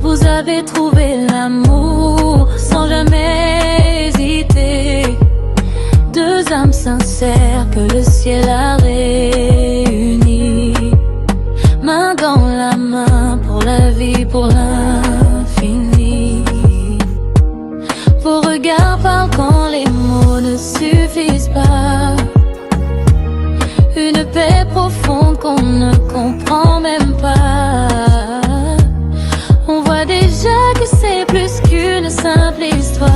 Vous avez trouvé l'amour sans jamais hésiter. Deux âmes sincères que le ciel a réunies, main dans la main pour la vie, pour l'infini. Vos regards parlent quand les mots ne suffisent pas. Une paix profonde qu'on ne comprend même pas. On voit déjà que c'est plus qu'une simple histoire.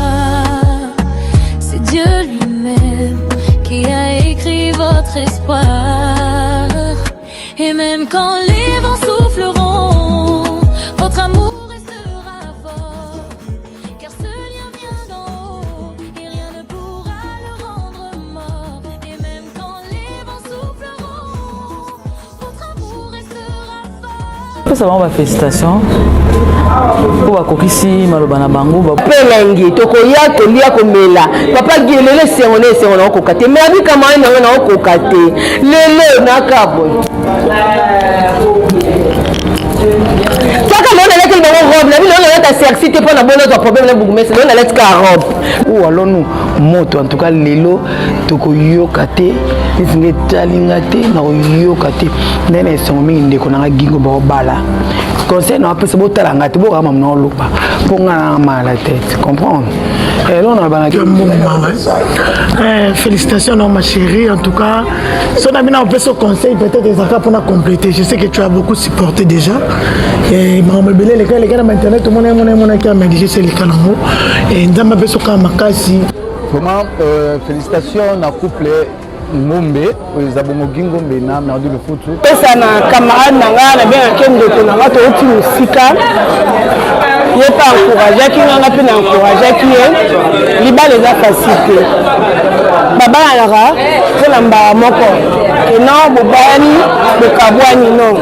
C'est Dieu lui-même qui a écrit votre espoir. Et même quand les vents souffleront, votre amour restera fort. Car ce lien vient d'en haut et rien ne pourra le rendre mort. Et même quand les vents souffleront, votre amour restera fort. Ça va, félicitations. Pour kokisi malobana bango ba pelengi tokoya kolia komela papa gelele sengone sengona kokate mais abi kama na kokate lele nakabo Kaka lona leki bango robe na bi lona ta sexité pour na bono to problème na bugu mais lona leki ka robe ou alors nous moto en tout cas lelo tokoyoka te isinge talinga te na yoka te ndene songo mingi ndeko na gingo ba bala conseil non après c'est beau talanga te beau rama non lopa pour nga mal la tête comprendre et là on a banaki félicitations non ma chérie en tout cas si on a mis en place ce conseil peut-être des affaires pour compléter je sais que tu as beaucoup supporté déjà et maman belé les gars dans internet tout le monde qui a médité c'est les canaux et ndama beso kama makasi vraiment félicitations na couple Ngombe, Zabongo Gingombe na Merdu le foot. Pesa na camarade nanga na bien kendo to nanga to uti musika. Ye pas encourager qui nanga pe na encourager qui est liba les a facilité. Baba alaka c'est lamba moko. Et non bobani de kabwani non.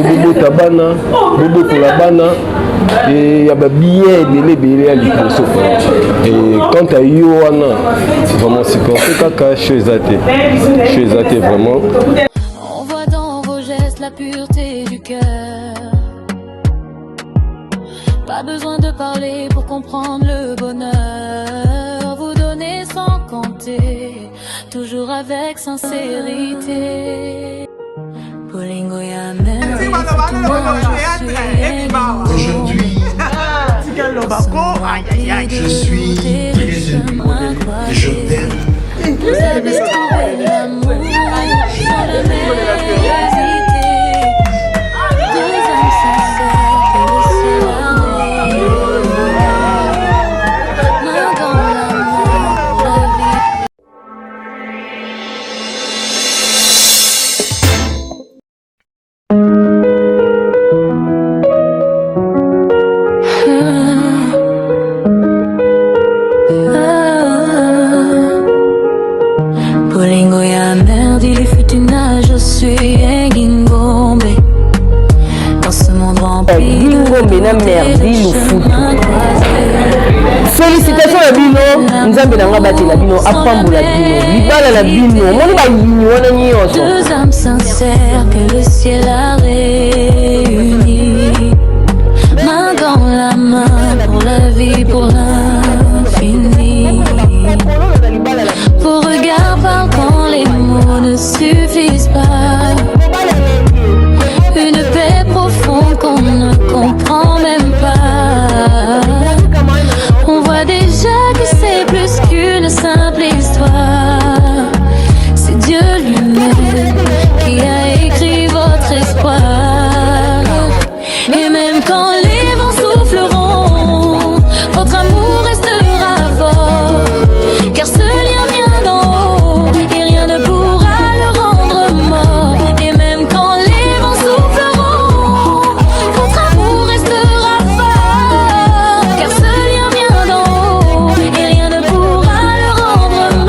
Bobo tabana, bobo kolabana. Et il y a des billets de l'ébélé à l'hyposo. Et quant à Yoana, vraiment c'est comme ça que chez Zate vraiment. On voit dans vos gestes la pureté du cœur. Pas besoin de parler pour comprendre le bonheur. Vous donnez sans compter, toujours avec sincérité. Aujourd'hui, je suis très heureux et je t'aime. Félicitations à Bino, Nzambe nanga bati la Bino, apambola Bino, libala la Bino, moni ba yini wana nyonso. Deux âmes sincères que le ciel a réunies, main dans la main pour la vie, pour l'infini. Vos regards parlent quand les mots ne suffisent pas. Une paix profonde qu'on ne comprend même pas. On voit déjà que c'est plus qu'une simple histoire. C'est Dieu lui-même qui a écrit votre espoir. Et même quand les vents souffleront, votre amour restera fort. Car ce lien vient d'en haut et rien ne pourra le rendre mort. Et même quand les vents souffleront, votre amour restera fort. Car ce lien vient d'en haut et rien ne pourra le rendre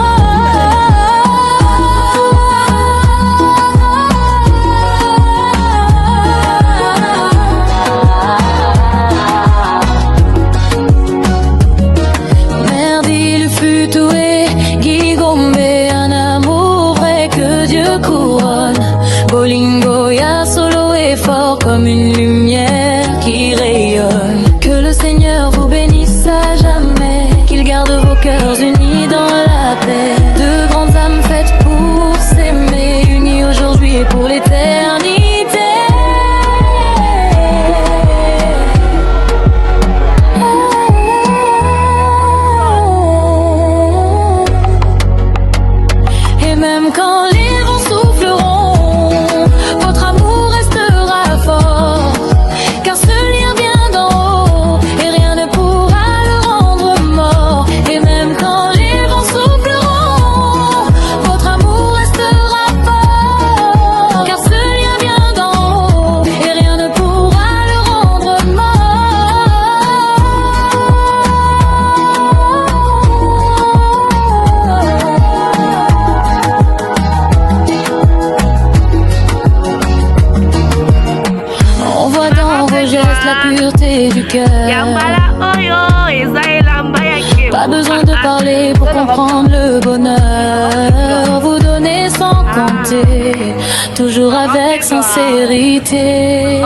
Pas besoin de parler pour comprendre le bonheur. Vous donnez sans compter, toujours avec sincérité.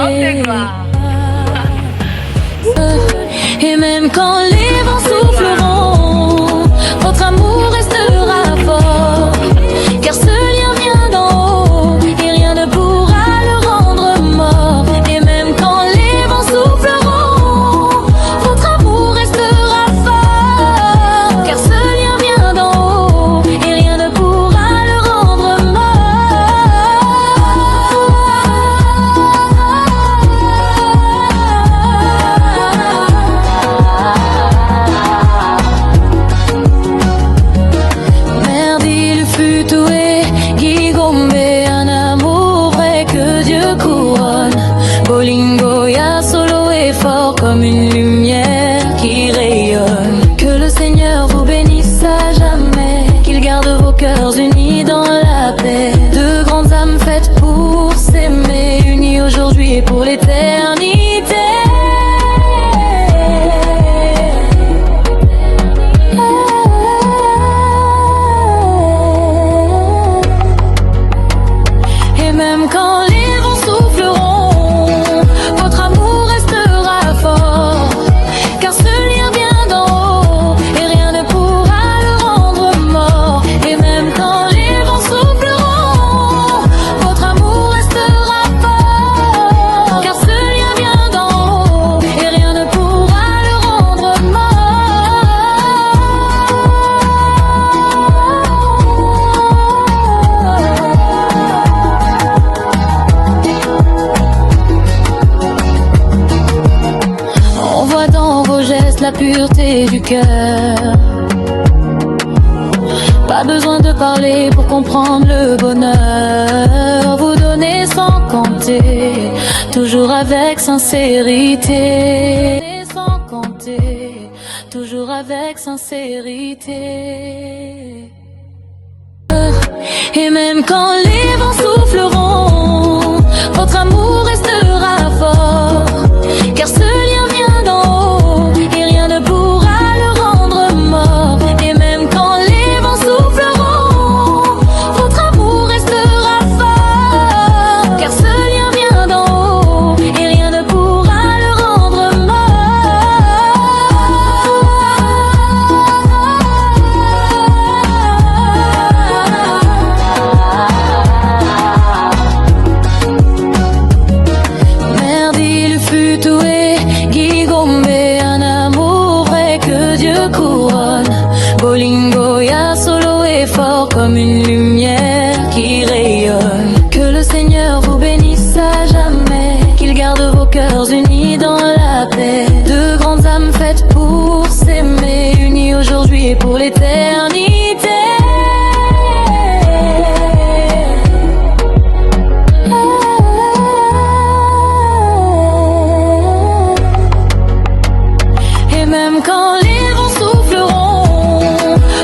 Et même quand les vents souffleront, votre amour restera fort. Car ce lien vient d'en haut et rien ne pourra le rendre mort. Et même quand les vents souffleront, votre amour restera fort. Car ce lien vient d'en haut et rien ne pourra le rendre mort. Merde, il fut toué, Guigombe, un amour vrai que Dieu couronne. Bolingo, ya solo est fort comme une lumière qui rayonne. Que le Seigneur vous bénisse à jamais, qu'il garde vos cœurs unis dans la paix. De grandes âmes faites pour s'aimer, unies aujourd'hui et pour l'éternité. Et même quand les vents souffleront, votre amour restera fort. Car ce lien vient d'en haut et rien ne pourra le rendre mort. Et même quand les vents souffleront, votre amour restera fort. Car ce lien vient d'en haut et rien ne pourra le rendre mort. On voit dans vos gestes la pureté du cœur. Pas besoin de parler pour comprendre le bonheur. Vous donnez sans compter, toujours avec sincérité. Sans compter, toujours avec sincérité. Et même quand les vents souffleront, votre amour restera fort. Car ce lien vient d'en haut et rien ne pourra le rendre mort. Et même quand les vents souffleront, votre amour restera fort. Car ce lien vient d'en haut et rien ne pourra le rendre mort. Merde, il fut toué, Guigombe, un amour vrai que Dieu couronne. Bolingo, ya solo est fort comme une lumière qui rayonne. Que le Seigneur vous bénisse à jamais, qu'il garde vos cœurs unis dans la paix. De grandes âmes faites pour s'aimer, unies aujourd'hui et pour l'éternité. Et même quand les vents souffleront,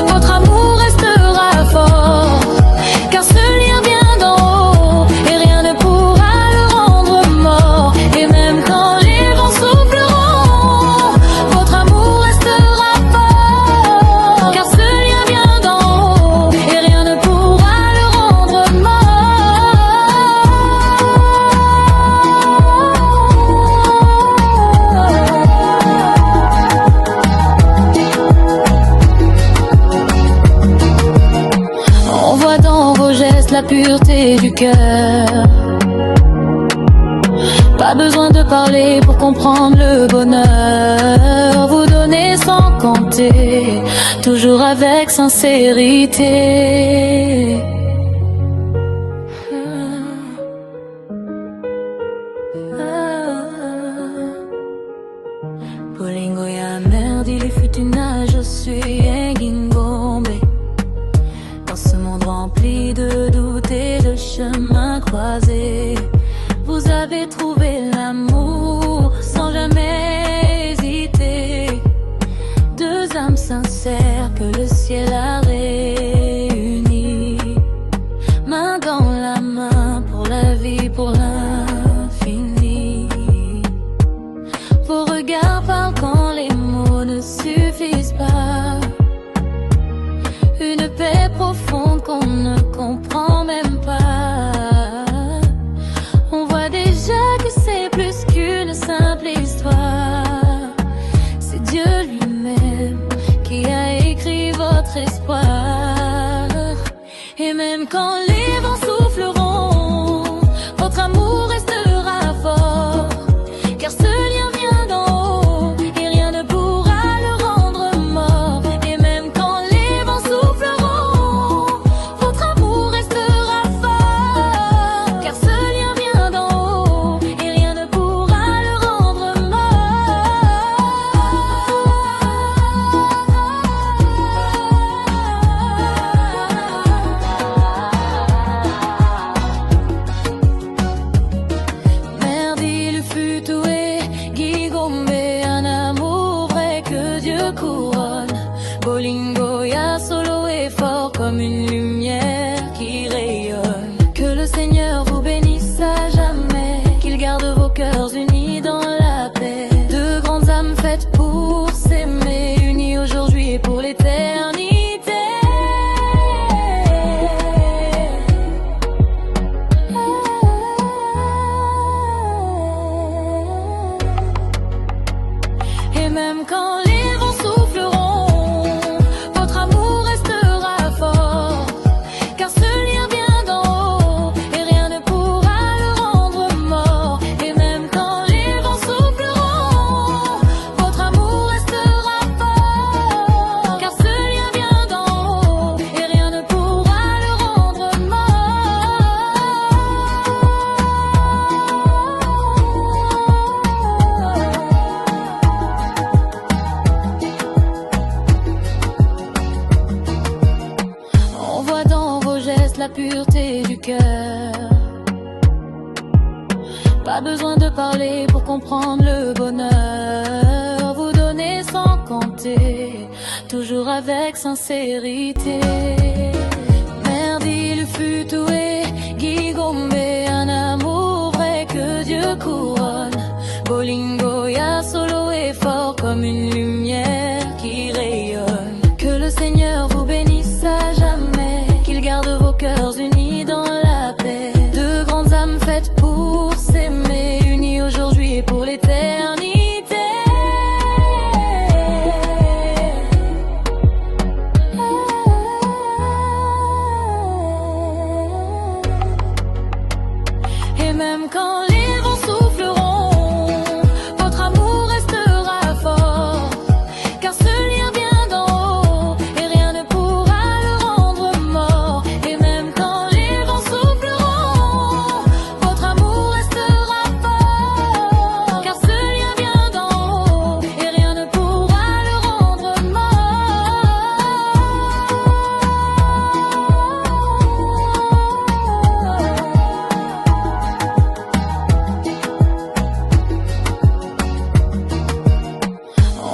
votre amour restera fort. Car ce lien vient d'en haut et rien ne pourra le rendre mort. Et même quand les vents souffleront, votre amour restera fort. Car ce lien vient d'en haut et rien ne pourra le rendre mort. On voit dans vos gestes la pureté du cœur. Pas besoin de parler pour comprendre le bonheur. Vous donnez sans compter, toujours avec sincérité. Bolingo, ya merde, il fut une âge, je suis un Guingombe. Dans ce monde rempli de doutes et de chemins croisés, vous avez trouvé l'amour sans jamais hésiter. Deux âmes sincères que le ciel a réunies, main dans la main pour la vie, pour l'infini. Vos regards parlent quand les mots ne suffisent pas. notre espoir. Et même quand les vents souffleront, votre amour restera fort. Car ce lien vient d'en haut et rien ne pourra le rendre mort. Et même quand les vents souffleront, votre amour restera fort. Car ce lien vient d'en haut et rien ne pourra le rendre mort. Merdi le futué, Guigombe, un amour vrai que Dieu couronne. Bolingo, ya solo est fort comme une lumière qui rayonne. Que le Seigneur vous bénisse à jamais, qu'il garde vos cœurs unis dans la paix. Deux grandes âmes faites pour s'aimer, unies aujourd'hui et pour l'éternité. Et même quand les vents souffleront, votre amour restera fort. Car ce lien vient d'en haut et rien ne pourra le rendre mort. Et même quand les vents souffleront, votre amour restera fort. Car ce lien vient d'en haut et rien ne pourra le rendre mort. On voit dans vos gestes la pureté du cœur. Pas besoin de parler pour comprendre le bonheur. Vous donnez sans compter, toujours avec sincérité. Merdi le futué, Guigombe, un amour vrai que Dieu couronne. Bolingo, ya solo est fort comme une lumière qui rayonne. Que le Seigneur vous bénisse à jamais, qu'il garde vos cœurs unis dans la paix. Deux grandes âmes faites pour s'aimer, unies aujourd'hui et pour l'éternité. Et même quand les vents souffleront, votre amour restera fort. Car ce lien vient d'en haut et rien ne pourra le rendre mort. Et même quand les vents souffleront, votre amour restera fort. Car ce lien vient d'en haut et rien ne pourra le rendre mort.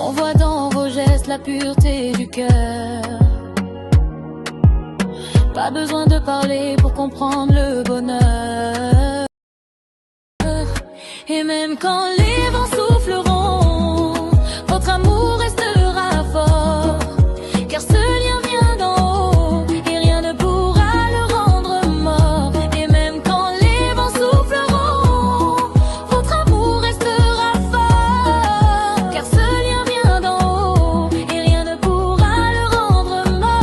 On voit dans vos gestes la pureté du cœur. Pas besoin de parler pour comprendre le bonheur. Et même quand les vents souffleront, votre amour restera fort. Car ce lien vient d'en haut et rien ne pourra le rendre mort. Et même quand les vents souffleront, votre amour restera fort. Car ce lien vient d'en haut et rien ne pourra le rendre mort.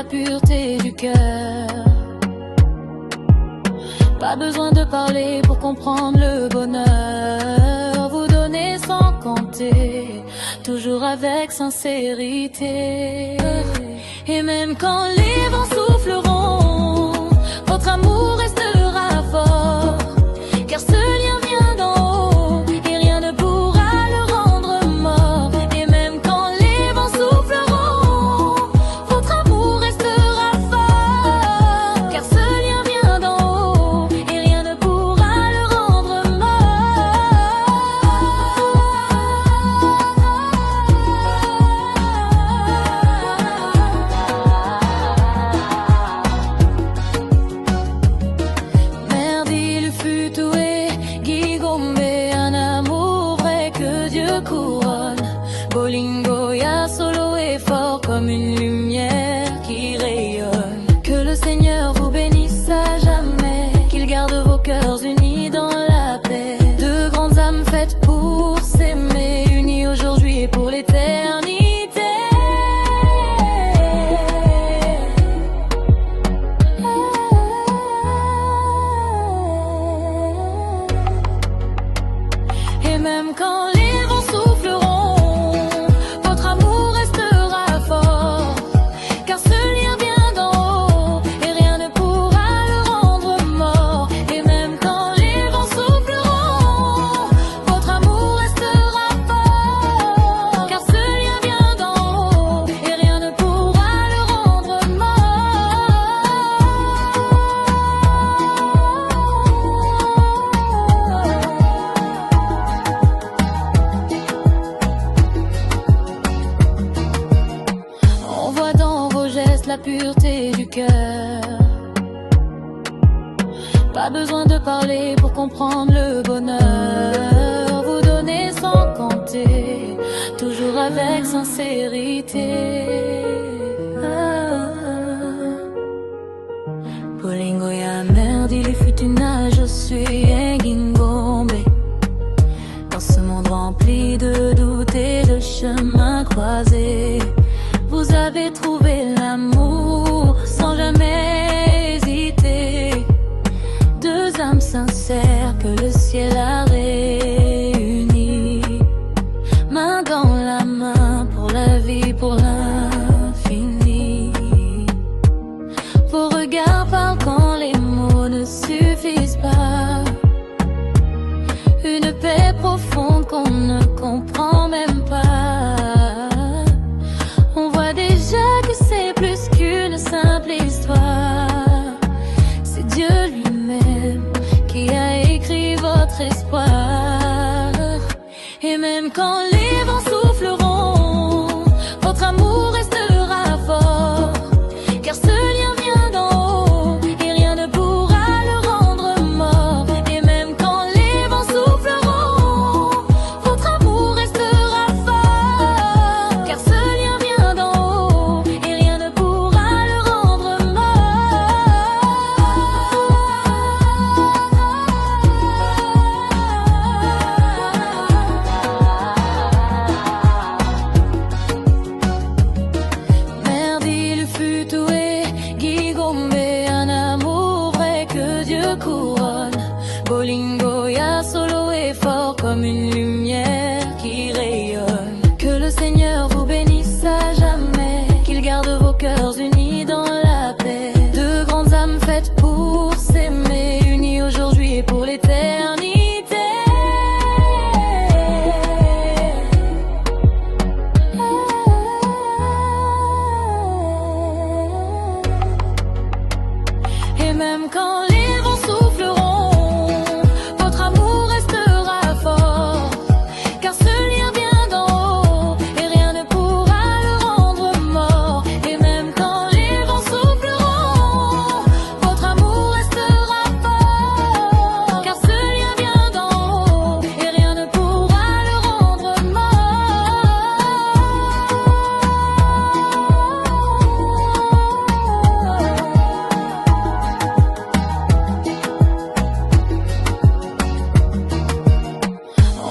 la pureté du cœur. Pas besoin de parler pour comprendre le bonheur. Vous donnez sans compter, toujours avec sincérité. Et même quand les vents souffleront, votre amour restera fort. Car ce lien vient d'en haut et rien ne pourra le rendre mort. Et même quand les vents souffleront, votre amour restera fort. Car ce lien vient d'en haut et rien ne pourra le rendre Merde, il fut toué, Guigombe, un amour vrai que Dieu couronne. Bolingo, ya solo est fort comme une lumière qui rayonne. Que le Seigneur vous bénisse à jamais, qu'il garde vos cœurs unis dans la paix. Deux grandes âmes faites pour s'aimer, unies aujourd'hui et pour l'éternité. Et même quand les vents souffleront, votre amour restera fort. Car ce lien vient d'en haut et rien ne pourra le rendre mort. Et même quand les vents souffleront, votre amour restera fort. Car ce lien vient d'en haut et rien ne pourra le rendre On voit dans vos gestes la pureté du cœur. Pas besoin de parler pour comprendre le bonheur. Vous donnez sans compter, toujours avec sincérité. Bolingo ya merde, il fut une âge, je suis un Guingombe. Dans ce monde rempli de doutes et de chemins croisés, vous avez trouvé l'amour sans jamais hésiter. Deux âmes sincères que le ciel a réunies, main dans la main pour la vie, pour l'infini. Vos regards parlent quand les mots ne suffisent pas. Une paix profonde qu'on ne comprend même pas. On voit déjà que c'est plus qu'une simple histoire. C'est Dieu lui-même qui a écrit votre espoir. Et même quand les vents souffleront, votre amour restera fort. Car ce lien vient d'en haut et rien ne pourra le rendre mort. Et même quand les vents souffleront, votre amour restera fort. Car ce lien vient d'en haut et rien ne pourra le rendre Merde, il fut toué, Guigombe, un amour vrai que Dieu couronne. Bolingo, ya solo est fort comme une lumière qui rayonne. Que le Seigneur vous bénisse à jamais, qu'il garde vos cœurs unis dans la paix. Deux grandes âmes faites pour s'aimer, unies aujourd'hui et pour l'éternité. Et même quand les vents souffleront, votre amour restera fort. Car ce lien vient d'en haut et rien ne pourra le rendre mort. Et même quand les vents souffleront, votre amour restera fort. Car ce lien vient d'en haut et rien ne pourra le rendre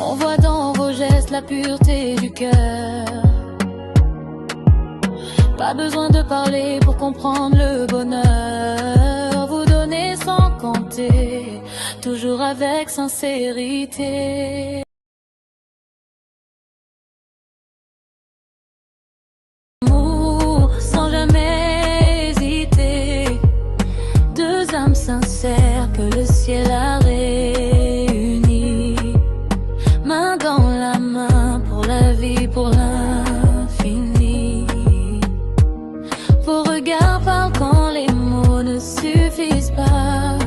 On voit dans vos gestes la pureté du cœur. Pas Pas besoin de parler pour comprendre le bonheur. Vous donnez sans compter, toujours avec sincérité. Amour sans jamais hésiter. Deux âmes sincères que le ciel a réunies. Main dans la main pour la vie, pour l'infini. Vos regards parlent quand les mots ne suffisent pas.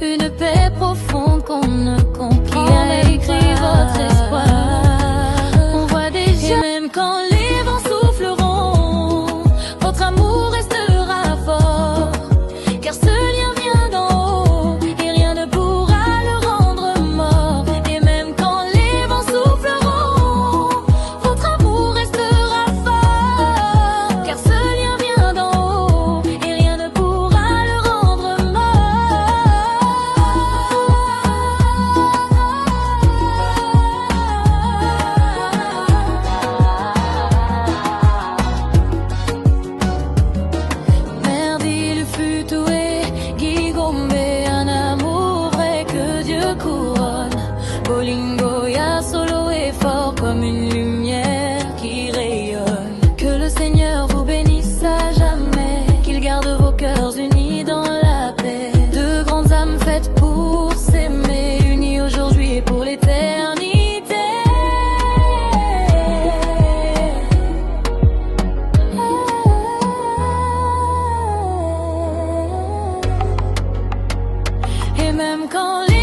Une paix profonde qu'on ne comprend. Qui a écrit votre espoir? On voit déjà. Et même quand les vents souffleront, votre amour restera fort. Car ce lien vient d'en haut et rien ne pourra le rendre mort. Et même quand les vents souffleront, votre amour restera fort. Car ce lien vient d'en haut et rien ne pourra le rendre Merdi, le Futué, Guigombe, un amour vrai que Dieu couronne. Bolingo, ya solo est fort comme une lumière qui rayonne. Que le Seigneur vous bénisse à jamais, qu'il garde vos cœurs unis dans la paix. Deux grandes âmes faites pour s'aimer, unies aujourd'hui et pour l'éternité. Et même quand les